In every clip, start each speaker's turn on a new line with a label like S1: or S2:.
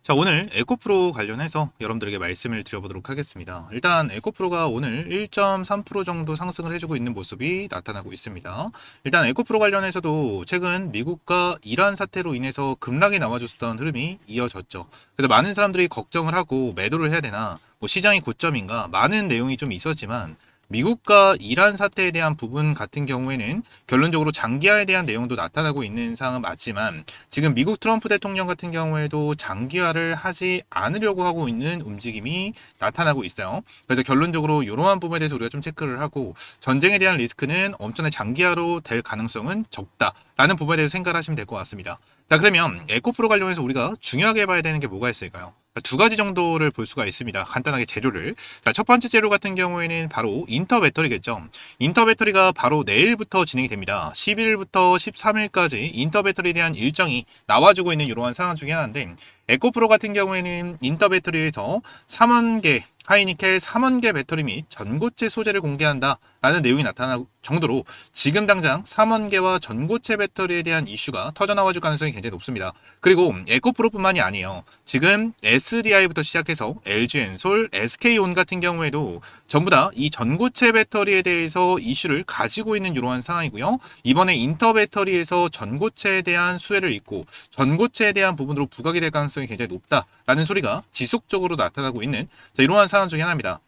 S1: 자, 오늘 에코프로 관련해서 여러분들에게 말씀을 드려보도록 하겠습니다. 일단 에코프로가 오늘 1.3% 정도 상승을 해주고 있는 모습이 나타나고 있습니다. 일단 에코프로 관련해서도 최근 미국과 이란 사태로 인해서 급락이 나와줬던 흐름이 이어졌죠. 그래서 많은 사람들이 걱정을 하고 매도를 해야 되나, 시장이 고점인가, 많은 내용이 좀 있었지만 미국과 이란 사태에 대한 부분 같은 경우에는 결론적으로 장기화에 대한 내용도 나타나고 있는 상황은 맞지만 지금 미국 트럼프 대통령 같은 경우에도 장기화를 하지 않으려고 하고 있는 움직임이 나타나고 있어요. 그래서 결론적으로 이러한 부분에 대해서 우리가 좀 체크를 하고 전쟁에 대한 리스크는 엄청나게 장기화로 될 가능성은 적다라는 부분에 대해서 생각을 하시면 될 것 같습니다. 자, 그러면 에코프로 관련해서 우리가 중요하게 봐야 되는 게 뭐가 있을까요? 두 가지 정도를 볼 수가 있습니다. 간단하게 재료를. 자, 첫 번째 재료 같은 경우에는 바로 인터 배터리겠죠. 인터 배터리가 바로 내일부터 진행이 됩니다. 11일부터 13일까지 인터 배터리에 대한 일정이 나와주고 있는 이러한 상황 중에 하나인데, 에코프로 같은 경우에는 인터 배터리에서 3원계 하이니켈 3원계 배터리 및 전고체 소재를 공개한다라는 내용이 나타날 정도로 지금 당장 3원계와 전고체 배터리에 대한 이슈가 터져나와줄 가능성이 굉장히 높습니다. 그리고 에코프로뿐만이 아니에요. 지금 SDI부터 시작해서 LG엔솔, SK온 같은 경우에도 전부 다 이 전고체 배터리에 대해서 이슈를 가지고 있는 이러한 상황이고요. 이번에 인터 배터리에서 전고체에 대한 수혜를 잇고 전고체에 대한 부분으로 부각이 될 가능성이 굉장히 높다라는 소리가 지속적으로 나타나고 있는 이러한 상황 중에 하나입니다.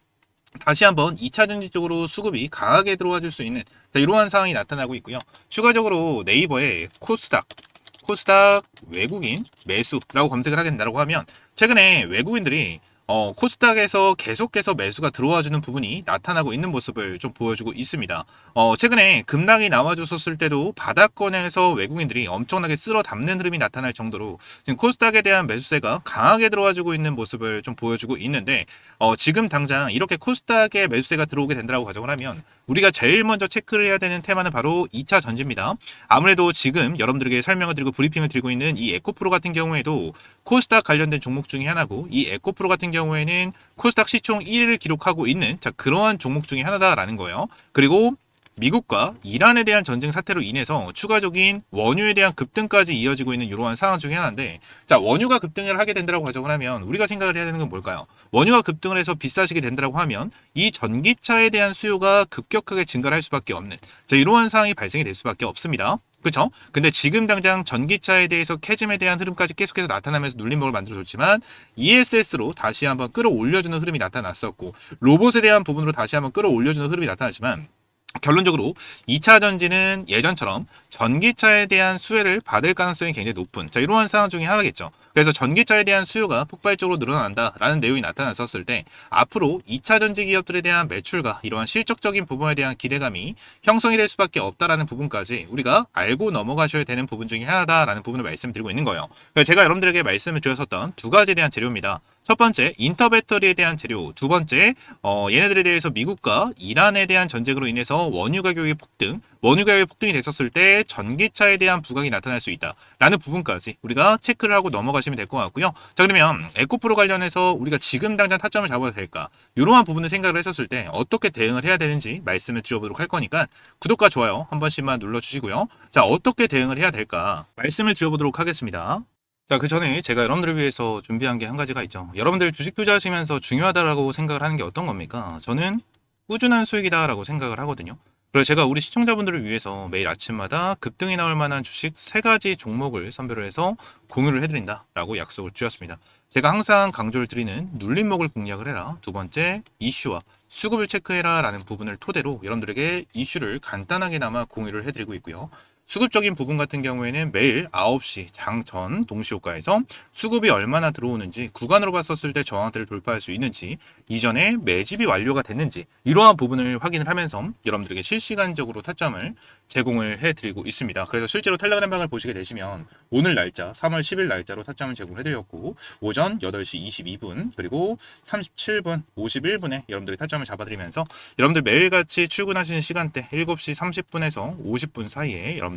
S1: 다시 한번 2차 전지 쪽으로 수급이 강하게 들어와 줄 수 있는 이러한 상황이 나타나고 있고요. 추가적으로 네이버에 코스닥 외국인 매수라고 검색을 하게 된다고 하면 최근에 외국인들이 코스닥에서 계속해서 매수가 들어와주는 부분이 나타나고 있는 모습을 좀 보여주고 있습니다. 최근에 급락이 나와줬었을 때도 바닥권에서 외국인들이 엄청나게 쓸어 담는 흐름이 나타날 정도로 지금 코스닥에 대한 매수세가 강하게 들어와주고 있는 모습을 좀 보여주고 있는데, 지금 당장 이렇게 코스닥에 매수세가 들어오게 된다고 가정을 하면 우리가 제일 먼저 체크를 해야 되는 테마는 바로 2차 전지입니다. 아무래도 지금 여러분들에게 설명을 드리고 브리핑을 드리고 있는 이 에코프로 같은 경우에도 코스닥 관련된 종목 중에 하나고, 이 에코프로 같은 경우에는 코스닥 시총 1위를 기록하고 있는 그러한 종목 중에 하나다라는 거예요. 그리고 미국과 이란에 대한 전쟁 사태로 인해서 추가적인 원유에 대한 급등까지 이어지고 있는 이러한 상황 중에 하나인데, 자, 원유가 급등을 하게 된다고 가정을 하면 우리가 생각을 해야 되는 건 뭘까요? 원유가 급등을 해서 비싸지게 된다고 하면 이 전기차에 대한 수요가 급격하게 증가를 할 수밖에 없는 이러한 상황이 발생이 될 수밖에 없습니다. 그렇죠? 근데 지금 당장 전기차에 대해서 캐즘에 대한 흐름까지 계속해서 나타나면서 눌림목을 만들어줬지만 ESS로 다시 한번 끌어올려주는 흐름이 나타났었고, 로봇에 대한 부분으로 다시 한번 끌어올려주는 흐름이 나타났지만 결론적으로 2차 전지는 예전처럼 전기차에 대한 수혜를 받을 가능성이 굉장히 높은 이러한 상황 중에 하나겠죠. 그래서 전기차에 대한 수요가 폭발적으로 늘어난다라는 내용이 나타났었을 때 앞으로 2차 전지 기업들에 대한 매출과 이러한 실적적인 부분에 대한 기대감이 형성이 될 수밖에 없다라는 부분까지 우리가 알고 넘어가셔야 되는 부분 중에 하나다라는 부분을 말씀드리고 있는 거예요. 그래서 제가 여러분들에게 말씀을 드렸었던 두 가지에 대한 재료입니다. 첫 번째, 인터 배터리에 대한 재료. 두 번째, 얘네들에 대해서 미국과 이란에 대한 전쟁으로 인해서 원유 가격이 폭등이 됐었을 때 전기차에 대한 부각이 나타날 수 있다라는 부분까지 우리가 체크를 하고 넘어가시면 될 것 같고요. 자, 그러면 에코프로 관련해서 우리가 지금 당장 타점을 잡아야 될까? 이러한 부분을 생각을 했었을 때 어떻게 대응을 해야 되는지 말씀을 드려보도록 할 거니까 구독과 좋아요 한 번씩만 눌러주시고요. 자, 어떻게 대응을 해야 될까? 말씀을 드려보도록 하겠습니다. 자, 그 전에 제가 여러분들을 위해서 준비한 게 한 가지가 있죠. 여러분들 주식 투자하시면서 중요하다라고 생각을 하는 게 어떤 겁니까? 저는 꾸준한 수익이다라고 생각을 하거든요. 그래서 제가 우리 시청자분들을 위해서 매일 아침마다 급등이 나올 만한 주식 3가지 종목을 선별을 해서 공유를 해드린다라고 약속을 드렸습니다. 제가 항상 강조를 드리는 눌림목을 공략을 해라. 두 번째, 이슈와 수급을 체크해라 라는 부분을 토대로 여러분들에게 이슈를 간단하게나마 공유를 해드리고 있고요. 수급적인 부분 같은 경우에는 매일 9시 장전 동시효과에서 수급이 얼마나 들어오는지, 구간으로 봤었을 때 저항대를 돌파할 수 있는지, 이전에 매집이 완료가 됐는지 이러한 부분을 확인을 하면서 여러분들에게 실시간적으로 타점을 제공을 해드리고 있습니다. 그래서 실제로 텔레그램 방을 보시게 되시면 오늘 날짜 3월 10일 날짜로 타점을 제공해드렸고, 오전 8시 22분 그리고 37분 51분에 여러분들이 타점을 잡아드리면서 여러분들 매일같이 출근하시는 시간대 7시 30분에서 50분 사이에 여러분들에게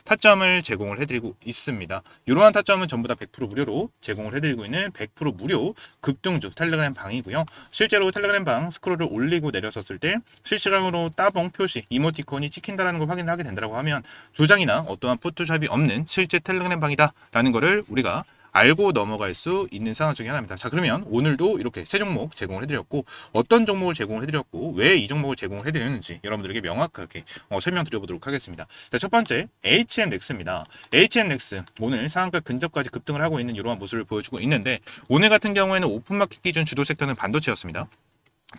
S1: 타점을 제공을 해드리고 있습니다. 이러한 타점은 전부 다 100% 무료로 제공을 해드리고 있는 100% 무료 급등주 텔레그램 방이고요. 실제로 텔레그램 방 스크롤을 올리고 내렸었을 때 실시간으로 따봉 표시 이모티콘이 찍힌다라는 걸 확인을 하게 된다고 하면 조장이나 어떠한 포토샵이 없는 실제 텔레그램 방이다라는 거를 우리가 알고 넘어갈 수 있는 상황 중에 하나입니다. 자, 그러면 오늘도 이렇게 세 종목 제공을 해드렸고 어떤 종목을 제공을 해드렸고 왜 이 종목을 제공을 해드렸는지 여러분들에게 명확하게 설명드려보도록 하겠습니다. 자, 첫 번째 HMX입니다. HMX 오늘 상한가 근접까지 급등을 하고 있는 이러한 모습을 보여주고 있는데 오늘 같은 경우에는 오픈마켓 기준 주도 섹터는 반도체였습니다.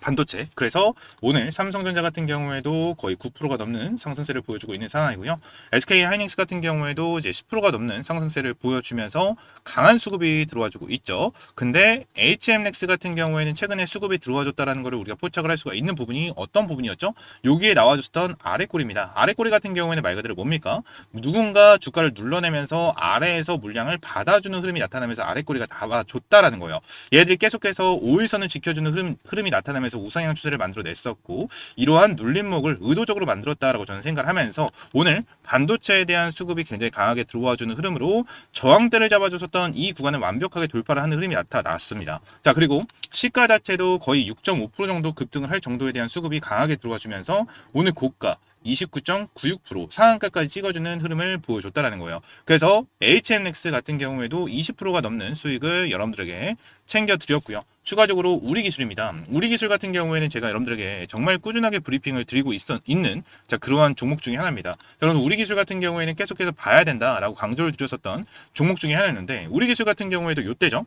S1: 반도체. 그래서 오늘 삼성전자 같은 경우에도 거의 9%가 넘는 상승세를 보여주고 있는 상황이고요. SK 하이닉스 같은 경우에도 이제 10%가 넘는 상승세를 보여주면서 강한 수급이 들어와주고 있죠. 근데 HMX 같은 경우에는 최근에 수급이 들어와줬다라는 것을 우리가 포착을 할 수가 있는 부분이 어떤 부분이었죠? 여기에 나와줬던 아래꼬리입니다. 아래꼬리 같은 경우에는 말 그대로 뭡니까? 누군가 주가를 눌러내면서 아래에서 물량을 받아주는 흐름이 나타나면서 아래꼬리가 나와줬다라는 거예요. 얘들이 계속해서 5일선을 지켜주는 흐름이 나타나면서 우상향 추세를 만들어냈었고 이러한 눌림목을 의도적으로 만들었다라고 저는 생각을 하면서 오늘 반도체에 대한 수급이 굉장히 강하게 들어와주는 흐름으로 저항대를 잡아줬었던 이 구간을 완벽하게 돌파를 하는 흐름이 나타났습니다. 자, 그리고 시가 자체도 거의 6.5% 정도 급등을 할 정도에 대한 수급이 강하게 들어와주면서 오늘 고가 29.96% 상한가까지 찍어주는 흐름을 보여줬다라는 거예요. 그래서 HMX 같은 경우에도 20%가 넘는 수익을 여러분들에게 챙겨드렸고요. 추가적으로 우리기술입니다. 우리기술 같은 경우에는 제가 여러분들에게 정말 꾸준하게 브리핑을 드리고 있는 그러한 종목 중에 하나입니다. 그래서 우리기술 같은 경우에는 계속해서 봐야 된다라고 강조를 드렸었던 종목 중에 하나였는데 우리기술 같은 경우에도 이때죠.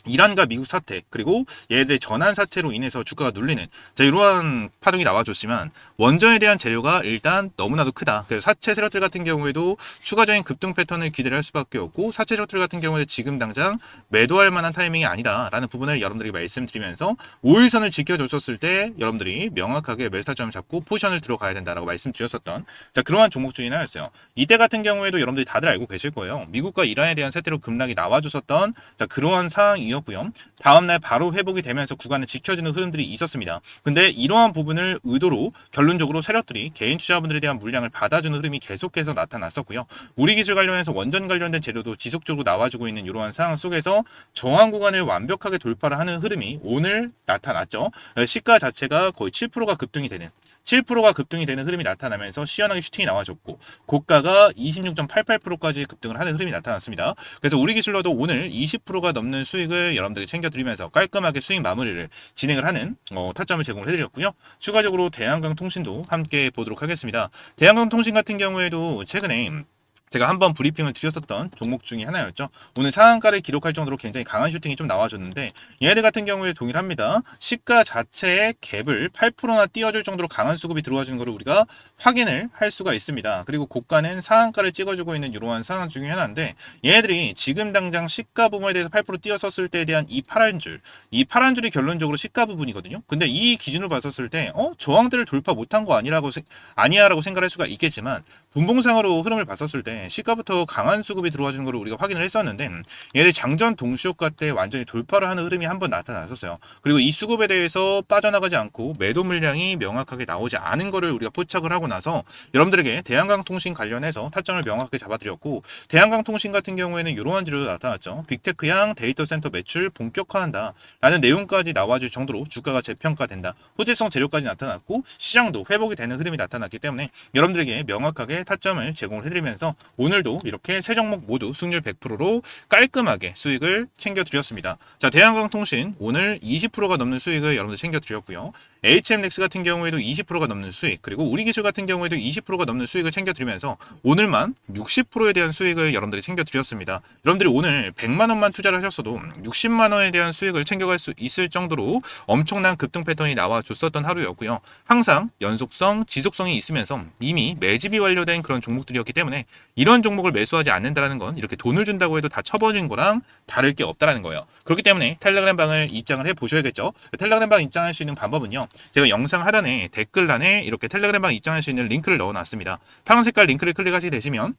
S1: 이란과 미국 사태 그리고 얘들의 전환 사태로 인해서 주가가 눌리는 이러한 파동이 나와줬지만 원전에 대한 재료가 일단 너무나도 크다. 그래서 사채 세력들 같은 경우에도 추가적인 급등 패턴을 기대를 할 수밖에 없고 사채 세력들 같은 경우에 지금 당장 매도할 만한 타이밍이 아니다라는 부분을 여러분들에게 말씀드리면서 5일선을 지켜줬었을 때 여러분들이 명확하게 매수 타점을 잡고 포지션을 들어가야 된다라고 말씀드렸었던 그러한 종목 중에 하나였어요. 이때 같은 경우에도 여러분들이 다들 알고 계실 거예요. 미국과 이란에 대한 세태로 급락이 나와줬었던 그러한 상황이 였고요. 다음날 바로 회복이 되면서 구간을 지켜주는 흐름들이 있었습니다. 근데 이러한 부분을 의도로 결론적으로 세력들이 개인 투자분들에 대한 물량을 받아주는 흐름이 계속해서 나타났었고요. 우리 기술 관련해서 원전 관련된 재료도 지속적으로 나와주고 있는 이러한 상황 속에서 저항 구간을 완벽하게 돌파를 하는 흐름이 오늘 나타났죠. 시가 자체가 거의 7%가 급등이 되는 7%가 급등이 되는 흐름이 나타나면서 시원하게 슈팅이 나와줬고 고가가 26.88%까지 급등을 하는 흐름이 나타났습니다. 그래서 우리 기술로도 오늘 20%가 넘는 수익을 여러분들이 챙겨드리면서 깔끔하게 수익 마무리를 진행을 하는 타점을 제공을 해드렸고요. 추가적으로 대한강통신도 함께 보도록 하겠습니다. 대한강통신 같은 경우에도 최근에 제가 한번 브리핑을 드렸었던 종목 중에 하나였죠. 오늘 상한가를 기록할 정도로 굉장히 강한 슈팅이 좀 나와줬는데 얘네들 같은 경우에 동일합니다. 시가 자체의 갭을 8%나 띄워줄 정도로 강한 수급이 들어와주는 것을 우리가 확인을 할 수가 있습니다. 그리고 고가는 상한가를 찍어주고 있는 이러한 상황 중에 하나인데 얘네들이 지금 당장 시가 부분에 대해서 8% 띄었었을 때에 대한 이 파란 줄이 결론적으로 시가 부분이거든요. 근데 이 기준으로 봤었을 때 저항대를 돌파 못한 거 아니야라고 생각할 수가 있겠지만 분봉상으로 흐름을 봤었을 때 시가부터 강한 수급이 들어와주는 걸 우리가 확인을 했었는데 얘들 장전 동시효과 때 완전히 돌파를 하는 흐름이 한번 나타났었어요. 그리고 이 수급에 대해서 빠져나가지 않고 매도 물량이 명확하게 나오지 않은 거를 우리가 포착을 하고 나서 여러분들에게 대한강통신 관련해서 타점을 명확하게 잡아드렸고 대한강통신 같은 경우에는 이러한 지표도 나타났죠. 빅테크향 데이터 센터 매출 본격화한다 라는 내용까지 나와줄 정도로 주가가 재평가된다. 호재성 재료까지 나타났고 시장도 회복이 되는 흐름이 나타났기 때문에 여러분들에게 명확하게 타점을 제공을 해드리면서 오늘도 이렇게 세 종목 모두 승률 100%로 깔끔하게 수익을 챙겨드렸습니다. 자, 대한강통신 오늘 20%가 넘는 수익을 여러분들 챙겨드렸고요. HMX 같은 경우에도 20%가 넘는 수익, 그리고 우리기술 같은 경우에도 20%가 넘는 수익을 챙겨드리면서 오늘만 60%에 대한 수익을 여러분들이 챙겨드렸습니다. 여러분들이 오늘 100만 원만 투자를 하셨어도 60만 원에 대한 수익을 챙겨갈 수 있을 정도로 엄청난 급등 패턴이 나와줬었던 하루였고요. 항상 연속성, 지속성이 있으면서 이미 매집이 완료된 그런 종목들이었기 때문에 이런 종목을 매수하지 않는다는 건 이렇게 돈을 준다고 해도 다 쳐버린 거랑 다를 게 없다라는 거예요. 그렇기 때문에 텔레그램 방을 입장을 해 보셔야겠죠. 텔레그램 방 입장할 수 있는 방법은요. 제가 영상 하단에 댓글란에 이렇게 텔레그램 방 입장할 수 있는 링크를 넣어놨습니다. 파란 색깔 링크를 클릭하시게 되시면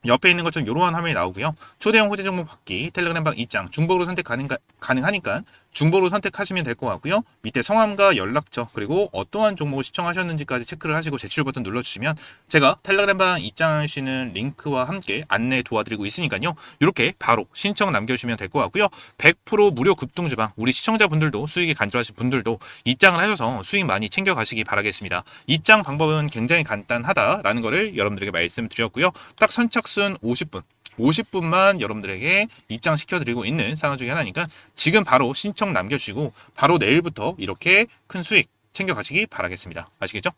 S1: 옆에 있는 것처럼 이러한 화면이 나오고요. 초대형 호재 종목 받기, 텔레그램 방 입장, 중복으로 선택 가능하니까 중복으로 선택하시면 될 것 같고요. 밑에 성함과 연락처 그리고 어떠한 종목을 시청하셨는지까지 체크를 하시고 제출 버튼 눌러주시면 제가 텔레그램 방 입장하시는 링크와 함께 안내 도와드리고 있으니까요. 이렇게 바로 신청 남겨주시면 될 것 같고요. 100% 무료 급등 주방, 우리 시청자분들도 수익이 간절하신 분들도 입장을 하셔서 수익 많이 챙겨가시기 바라겠습니다. 입장 방법은 굉장히 간단하다라는 거를 여러분들에게 말씀드렸고요. 딱 선착순 50분 50분만 여러분들에게 입장시켜드리고 있는 상황 중에 하나니까 지금 바로 신청 남겨주시고 바로 내일부터 이렇게 큰 수익 챙겨가시기 바라겠습니다. 아시겠죠?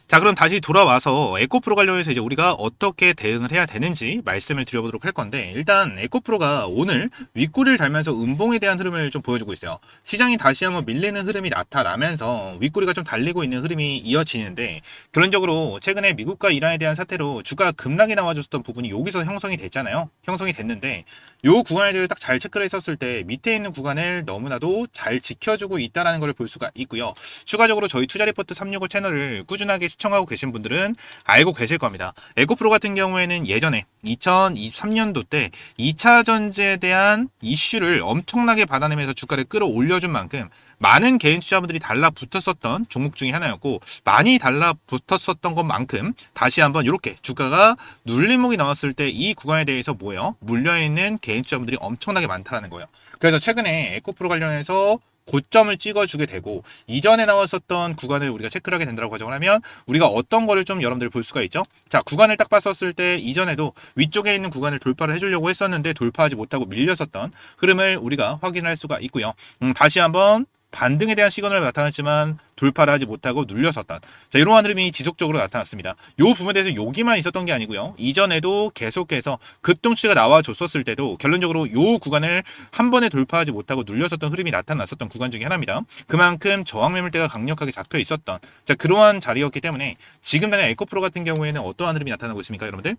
S1: 자, 그럼 다시 돌아와서 에코프로 관련해서 이제 우리가 어떻게 대응을 해야 되는지 말씀을 드려보도록 할 건데, 일단 에코프로가 오늘 윗꼬리를 달면서 음봉에 대한 흐름을 좀 보여주고 있어요. 시장이 다시 한번 밀리는 흐름이 나타나면서 윗꼬리가 좀 달리고 있는 흐름이 이어지는데, 결론적으로 최근에 미국과 이란에 대한 사태로 주가 급락이 나와줬던 부분이 여기서 형성이 됐잖아요. 형성이 됐는데 요 구간에 대해 딱 잘 체크를 했었을 때 밑에 있는 구간을 너무나도 잘 지켜주고 있다는 걸 볼 수가 있고요. 추가적으로 저희 투자리포트 365 채널을 꾸준하게 시청하고 계신 분들은 알고 계실 겁니다. 에코프로 같은 경우에는 예전에 2023년도 때 2차 전지에 대한 이슈를 엄청나게 받아내면서 주가를 끌어올려준 만큼 많은 개인 투자분들이 달라붙었었던 종목 중에 하나였고, 많이 달라붙었었던 것만큼 다시 한번 이렇게 주가가 눌림목이 나왔을 때 이 구간에 대해서 뭐예요? 물려있는 개인 투자분들이 엄청나게 많다는 거예요. 그래서 최근에 에코프로 관련해서 고점을 찍어주게 되고, 이전에 나왔었던 구간을 우리가 체크를 하게 된다고 가정을 하면 우리가 어떤 거를 좀 여러분들 볼 수가 있죠. 자, 구간을 딱 봤었을 때 이전에도 위쪽에 있는 구간을 돌파를 해주려고 했었는데 돌파하지 못하고 밀렸었던 흐름을 우리가 확인할 수가 있고요. 다시 한번 반등에 대한 시그널이 나타났지만 돌파를 하지 못하고 눌렸었던, 자, 이러한 흐름이 지속적으로 나타났습니다. 이 부분에 대해서 여기만 있었던 게 아니고요. 이전에도 계속해서 급등추세가 나와줬었을 때도 결론적으로 이 구간을 한 번에 돌파하지 못하고 눌렸었던 흐름이 나타났었던 구간 중에 하나입니다. 그만큼 저항 매물대가 강력하게 잡혀 있었던, 자, 그러한 자리였기 때문에 지금 당장 에코프로 같은 경우에는 어떠한 흐름이 나타나고 있습니까, 여러분들?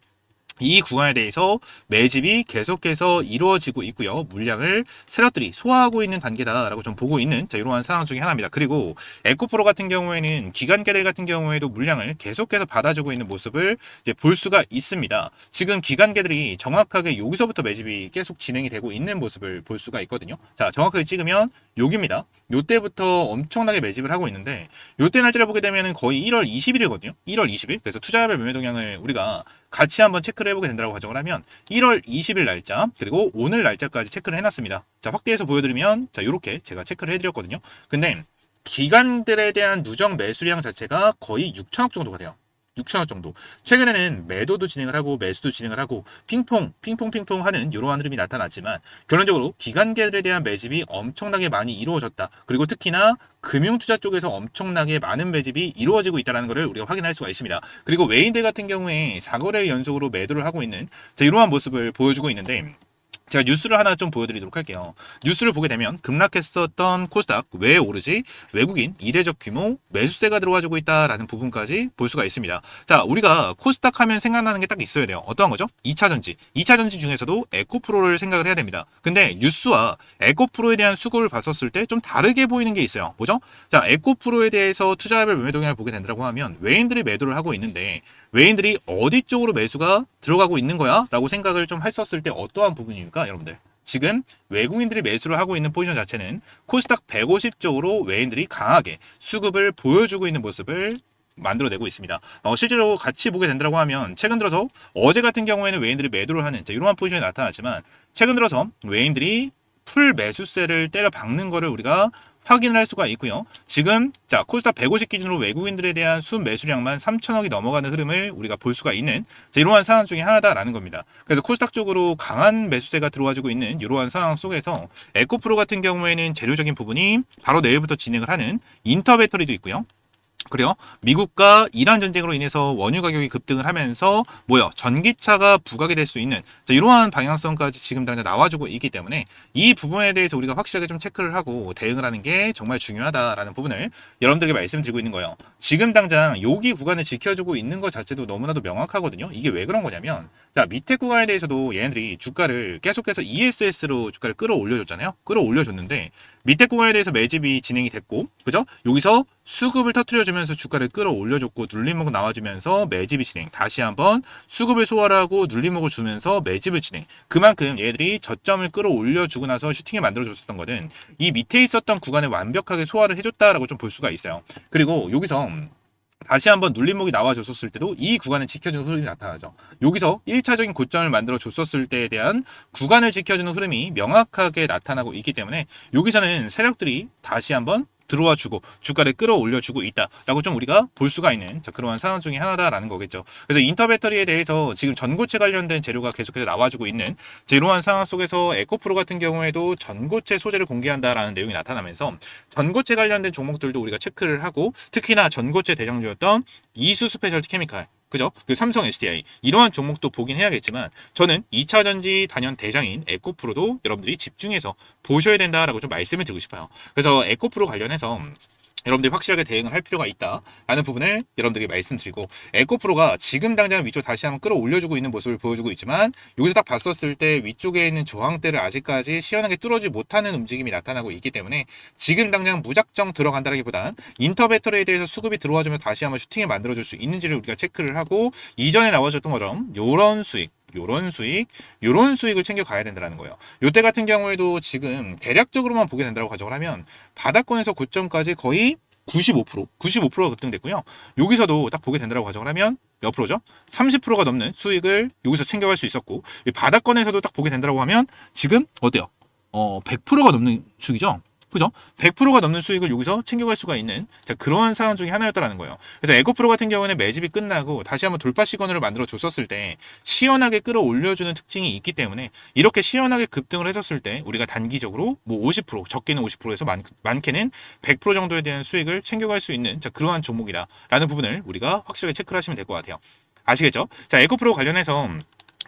S1: 이 구간에 대해서 매집이 계속해서 이루어지고 있고요. 물량을 세력들이 소화하고 있는 단계다라고 좀 보고 있는, 자, 이러한 상황 중에 하나입니다. 그리고 에코프로 같은 경우에는 기관계들 같은 경우에도 물량을 계속해서 받아주고 있는 모습을 이제 볼 수가 있습니다. 지금 기관계들이 정확하게 여기서부터 매집이 계속 진행이 되고 있는 모습을 볼 수가 있거든요. 자, 정확하게 찍으면 여기입니다. 요때부터 엄청나게 매집을 하고 있는데, 요때 날짜를 보게 되면 거의 1월 20일이거든요. 1월 20일. 그래서 투자별 매매 동향을 우리가 같이 한번 체크를 해보게 된다고 가정을 하면 1월 20일 날짜 그리고 오늘 날짜까지 체크를 해놨습니다. 자, 확대해서 보여드리면, 자, 요렇게 제가 체크를 해드렸거든요. 근데 기관들에 대한 누적 매수량 자체가 거의 6천억 정도가 돼요. 6천억 정도. 최근에는 매도도 진행을 하고 매수도 진행을 하고 핑퐁 하는 이러한 흐름이 나타났지만, 결론적으로 기관계들에 대한 매집이 엄청나게 많이 이루어졌다. 그리고 특히나 금융투자 쪽에서 엄청나게 많은 매집이 이루어지고 있다는 것을 우리가 확인할 수가 있습니다. 그리고 외인들 같은 경우에 4거래 연속으로 매도를 하고 있는, 자, 이러한 모습을 보여주고 있는데, 제가 뉴스를 하나 좀 보여드리도록 할게요. 뉴스를 보게 되면 급락했었던 코스닥 왜 오르지? 외국인 이례적 규모 매수세가 들어와주고 있다라는 부분까지 볼 수가 있습니다. 자, 우리가 코스닥 하면 생각나는 게 딱 있어야 돼요. 어떠한 거죠? 2차 전지. 2차 전지 중에서도 에코프로를 생각을 해야 됩니다. 근데 뉴스와 에코프로에 대한 수급을 봤었을 때 좀 다르게 보이는 게 있어요. 뭐죠? 자, 에코프로에 대해서 투자별 매매 동향을 보게 된다고 하면 외인들이 매도를 하고 있는데, 외인들이 어디 쪽으로 매수가 들어가고 있는 거야? 라고 생각을 좀 했었을 때 어떠한 부분입니까, 여러분들? 지금 외국인들이 매수를 하고 있는 포지션 자체는 코스닥 150 쪽으로 외인들이 강하게 수급을 보여주고 있는 모습을 만들어내고 있습니다. 실제로 같이 보게 된다고 하면 최근 들어서 어제 같은 경우에는 외인들이 매도를 하는, 자, 이러한 포지션이 나타났지만, 최근 들어서 외인들이 풀 매수세를 때려 박는 거를 우리가 확인을 할 수가 있고요. 지금, 자, 코스닥 150 기준으로 외국인들에 대한 순 매수량만 3천억이 넘어가는 흐름을 우리가 볼 수가 있는, 자, 이러한 상황 중에 하나다라는 겁니다. 그래서 코스닥 쪽으로 강한 매수세가 들어와주고 있는 이러한 상황 속에서 에코프로 같은 경우에는 재료적인 부분이 바로 내일부터 진행을 하는 인터배터리도 있고요. 그래요. 미국과 이란 전쟁으로 인해서 원유 가격이 급등을 하면서 전기차가 부각이 될 수 있는, 자, 이러한 방향성까지 지금 당장 나와주고 있기 때문에 이 부분에 대해서 우리가 확실하게 좀 체크를 하고 대응을 하는 게 정말 중요하다라는 부분을 여러분들에게 말씀드리고 있는 거예요. 지금 당장 여기 구간을 지켜주고 있는 것 자체도 너무나도 명확하거든요. 이게 왜 그런 거냐면, 자, 밑에 구간에 대해서도 얘네들이 주가를 계속해서 ESS로 주가를 끌어올려줬잖아요. 끌어올려줬는데 밑에 구간에 대해서 매집이 진행이 됐고, 그죠? 여기서 수급을 터트려주면서 주가를 끌어올려줬고 눌림목 나와주면서 매집이 진행, 다시 한번 수급을 소화를 하고 눌림목을 주면서 매집을 진행. 그만큼 얘들이 저점을 끌어올려주고 나서 슈팅을 만들어줬었던 거는 이 밑에 있었던 구간을 완벽하게 소화를 해줬다라고 좀 볼 수가 있어요. 그리고 여기서 다시 한번 눌림목이 나와줬었을 때도 이 구간을 지켜주는 흐름이 나타나죠. 여기서 1차적인 고점을 만들어줬었을 때에 대한 구간을 지켜주는 흐름이 명확하게 나타나고 있기 때문에 여기서는 세력들이 다시 한번 들어와 주고 주가를 끌어올려주고 있다라고 좀 우리가 볼 수가 있는 그러한 상황 중에 하나다라는 거겠죠. 그래서 인터배터리에 대해서 지금 전고체 관련된 재료가 계속해서 나와주고 있는 이러한 상황 속에서 에코프로 같은 경우에도 전고체 소재를 공개한다라는 내용이 나타나면서 전고체 관련된 종목들도 우리가 체크를 하고 특히나 전고체 대장주였던 이수 스페셜티 케미칼 그죠? 그 삼성 SDI 이러한 종목도 보긴 해야겠지만 저는 2차 전지 단연 대장인 에코프로도 여러분들이 집중해서 보셔야 된다라고 좀 말씀을 드리고 싶어요. 그래서 에코프로 관련해서 여러분들이 확실하게 대응을 할 필요가 있다라는 부분을 여러분들에게 말씀드리고 에코프로가 지금 당장 위쪽 다시 한번 끌어올려주고 있는 모습을 보여주고 있지만 여기서 딱 봤었을 때 위쪽에 있는 저항대를 아직까지 시원하게 뚫어지 못하는 움직임이 나타나고 있기 때문에 지금 당장 무작정 들어간다기보단 인터배터리에 대해서 수급이 들어와주면 다시 한번 슈팅을 만들어줄 수 있는지를 우리가 체크를 하고 이전에 나와줬던 것처럼 요런 수익을 챙겨 가야 된다는 거예요. 요때 같은 경우에도 지금 대략적으로만 보게 된다고 가정을 하면 바닥권에서 고점까지 거의 95%가 급등됐고요. 여기서도 딱 보게 된다고 가정을 하면 몇 프로죠? 30%가 넘는 수익을 여기서 챙겨갈 수 있었고 바닥권에서도 딱 보게 된다고 하면 지금 어때요? 100%가 넘는 수익이죠. 그죠? 100%가 넘는 수익을 여기서 챙겨갈 수가 있는 그러한 상황 중에 하나였다라는 거예요. 그래서 에코프로 같은 경우는 매집이 끝나고 다시 한번 돌파 시그널을 만들어 줬었을 때 시원하게 끌어올려주는 특징이 있기 때문에 이렇게 시원하게 급등을 했었을 때 우리가 단기적으로 뭐 50% 적게는 50%에서 많게는 100% 정도에 대한 수익을 챙겨갈 수 있는 그러한 종목이다라는 부분을 우리가 확실하게 체크를 하시면 될 것 같아요. 아시겠죠? 자, 에코프로 관련해서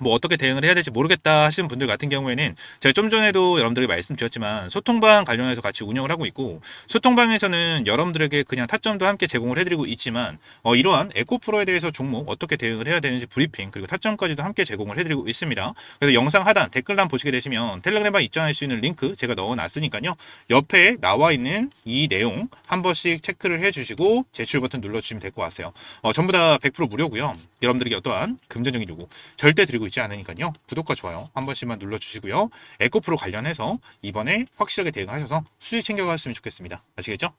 S1: 뭐 어떻게 대응을 해야 될지 모르겠다 하시는 분들 같은 경우에는 제가 좀 전에도 여러분들에게 말씀드렸지만 소통방 관련해서 같이 운영을 하고 있고 소통방에서는 여러분들에게 그냥 타점도 함께 제공을 해드리고 있지만 이러한 에코프로에 대해서 종목 어떻게 대응을 해야 되는지 브리핑 그리고 타점까지도 함께 제공을 해드리고 있습니다. 그래서 영상 하단 댓글란 보시게 되시면 텔레그램에 입장할 수 있는 링크 제가 넣어놨으니까요. 옆에 나와 있는 이 내용 한 번씩 체크를 해주시고 제출 버튼 눌러주시면 될 것 같아요. 전부 다 100% 무료고요. 여러분들에게 어떠한 금전적인 요구 절대 드리고 있지 않으니까요. 구독과 좋아요 한 번씩만 눌러주시고요. 에코프로 관련해서 이번에 확실하게 대응하셔서 수익 챙겨갔으면 좋겠습니다. 아시겠죠?